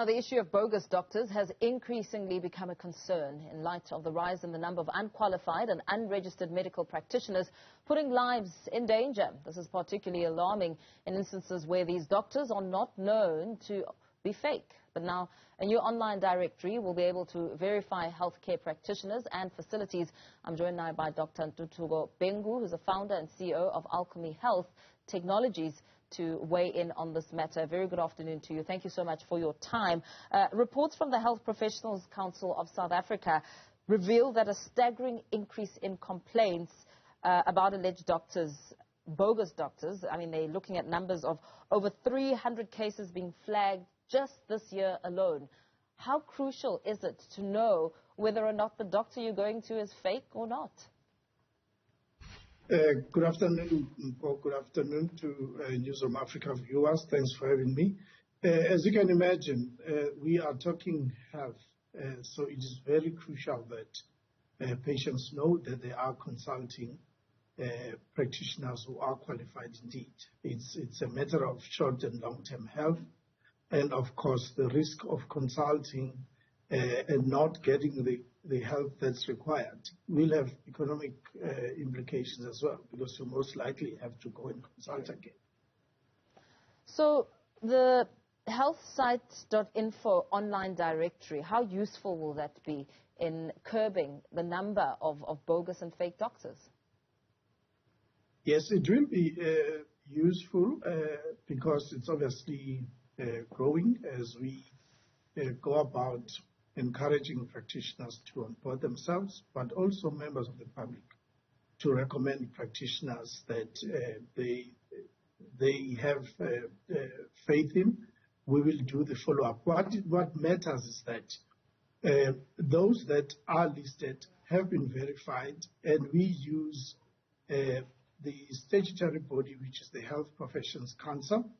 Now, the issue of bogus doctors has increasingly become a concern in light of the rise in the number of unqualified and unregistered medical practitioners putting lives in danger. This is particularly alarming in instances where these doctors are not known to be fake. But now, a new online directory will be able to verify healthcare practitioners and facilities. I'm joined now by Dr. Ntuthuko Bhengu, who's the founder and CEO of Alchemy Health Technologies, to weigh in on this matter. Very good afternoon to you. Thank you so much for your time. Reports from the Health Professionals Council of South Africa reveal that a staggering increase in complaints about alleged doctors, bogus doctors. I mean, they're looking at numbers of over 300 cases being flagged just this year alone. How crucial is it to know whether or not the doctor you're going to is fake or not? Good afternoon, or good afternoon to Newzroom Afrika viewers. Thanks for having me. As you can imagine, we are talking health, so it is very crucial that patients know that they are consulting practitioners who are qualified indeed. It's a matter of short and long-term health, and of course the risk of consulting and not getting the help that's required will have economic implications as well, because you most likely have to go and consult again. So the healthsites.info online directory, how useful will that be in curbing the number of bogus and fake doctors? Yes, it will be useful because it's obviously growing as we go about encouraging practitioners to onboard themselves, but also members of the public to recommend practitioners that they have faith in. We will do the follow-up. What matters is that those that are listed have been verified, and we use the statutory body, which is the Health Professions Council,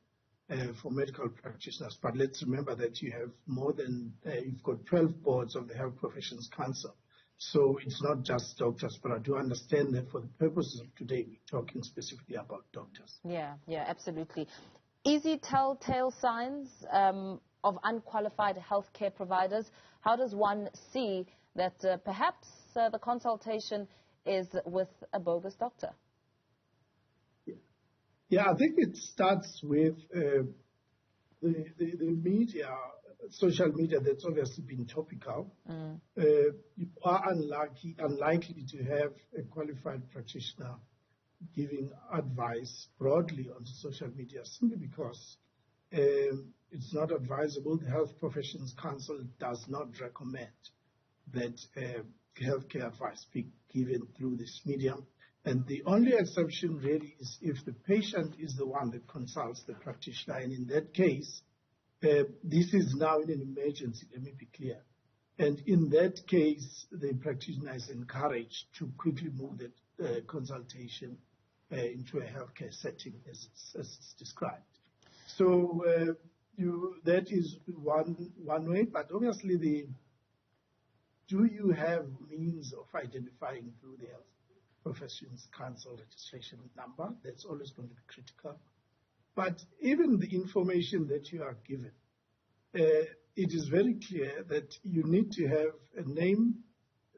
for medical practitioners. But let's remember that you have more than, you've got 12 boards of the Health Professions Council. So it's not just doctors, but I do understand that for the purposes of today, we're talking specifically about doctors. Yeah, absolutely. Easy telltale signs of unqualified healthcare providers. How does one see that perhaps the consultation is with a bogus doctor? Yeah, I think it starts with the media, social media that's obviously been topical. You are unlikely to have a qualified practitioner giving advice broadly on social media simply because it's not advisable. The Health Professions Council does not recommend that healthcare advice be given through this medium. And the only exception really is if the patient is the one that consults the practitioner. And in that case, this is now in an emergency, let me be clear. And in that case, the practitioner is encouraged to quickly move the consultation into a healthcare setting as it's described. So that is one way, but obviously do you have means of identifying through the Health Professions Council registration number? That's always going to be critical. But even the information that you are given, it is very clear that you need to have a name,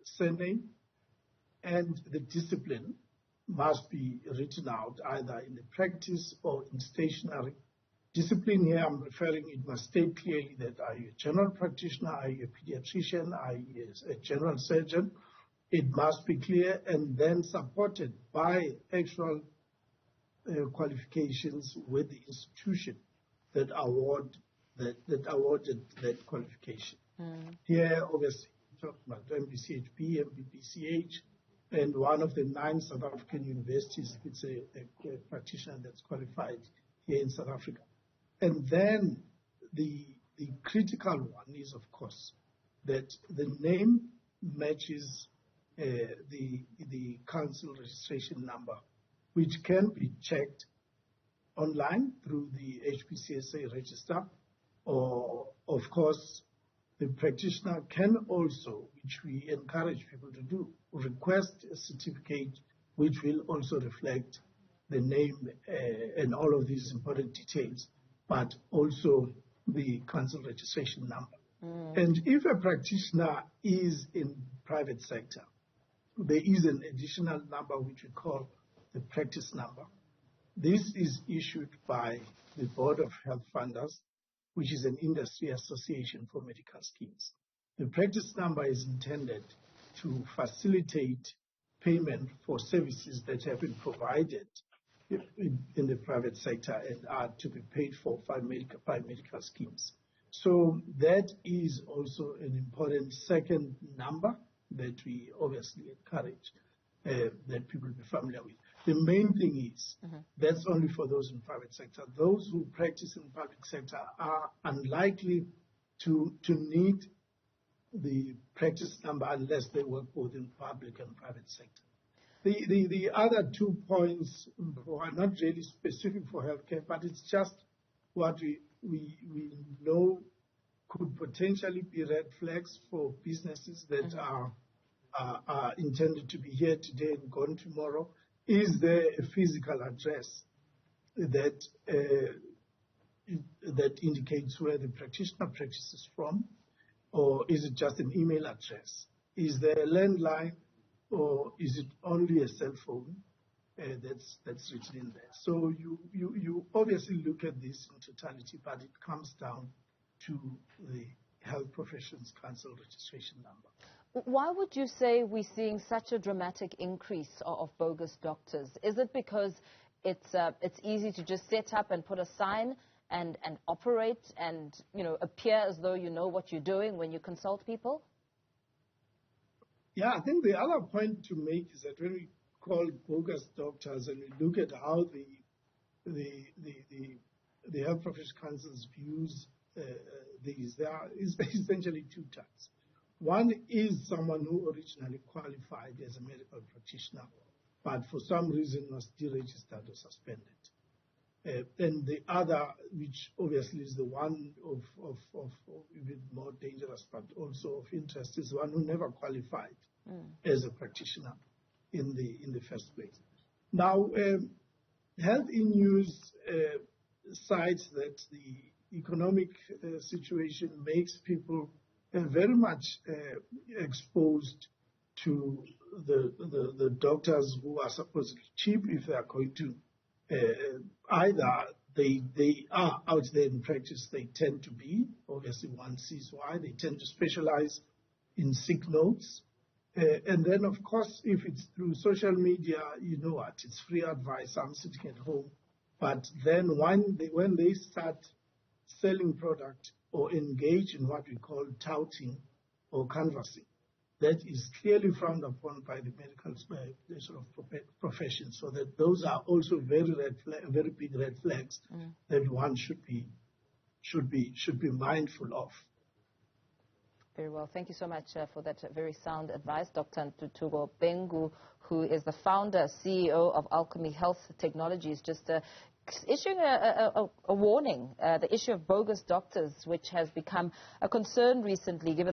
surname, and the discipline must be written out either in the practice or in stationery. Discipline here, I'm referring, it must state clearly that are you a general practitioner, are you a pediatrician, are you a general surgeon? It must be clear and then supported by actual qualifications with the institution that awarded that qualification. Here, obviously, we're talking about MBCHP, MBBCH, and one of the 9 South African universities, if it's a practitioner that's qualified here in South Africa. And then the critical one is, of course, that the name matches the council registration number, which can be checked online through the HPCSA register, or of course the practitioner can also, which we encourage people to do, request a certificate which will also reflect the name and all of these important details, but also the council registration number. And if a practitioner is in private sector, there is an additional number which we call the practice number. This is issued by the Board of Health Funders, which is an industry association for medical schemes. The practice number is intended to facilitate payment for services that have been provided in the private sector and are to be paid for by medical schemes. So that is also an important second number that we obviously encourage that people be familiar with. The main thing is that's only for those in private sector. Those who practice in public sector are unlikely to need the practice number unless they work both in public and private sector. The other 2 points are not really specific for healthcare, but it's just what we know could potentially be red flags for businesses that are intended to be here today and gone tomorrow. Is there a physical address that indicates where the practitioner practices from, or is it just an email address? Is there a landline, or is it only a cell phone that's written in there? So you obviously look at this in totality, but it comes down to the Health Professions Council registration number. Why would you say we're seeing such a dramatic increase of bogus doctors? Is it because it's easy to just set up and put a sign and operate and appear as though you know what you're doing when you consult people? Yeah, I think the other point to make is that when we call bogus doctors and we look at how the Health Professions Council's views these, there are essentially 2 types. One is someone who originally qualified as a medical practitioner, but for some reason was deregistered or suspended. And the other, which obviously is the one of even more dangerous, but also of interest, is one who never qualified as a practitioner in the first place. Now, Health News cites that the economic situation makes people very much exposed to the doctors who are supposedly cheap if they are going to either they are out there in practice, they tend to be, obviously one sees why, they tend to specialize in sick notes. And then, of course, if it's through social media, you know what, it's free advice, I'm sitting at home. But then when they start selling product or engage in what we call touting or canvassing, that is clearly frowned upon by the medical sort of profession. So that those are also very big red flags that one should be mindful of. Very well. Thank you so much for that very sound advice, Dr. Ntuthuko Bhengu, who is the founder, CEO of Alchemy Health Technologies, just issuing a warning, the issue of bogus doctors, which has become a concern recently, given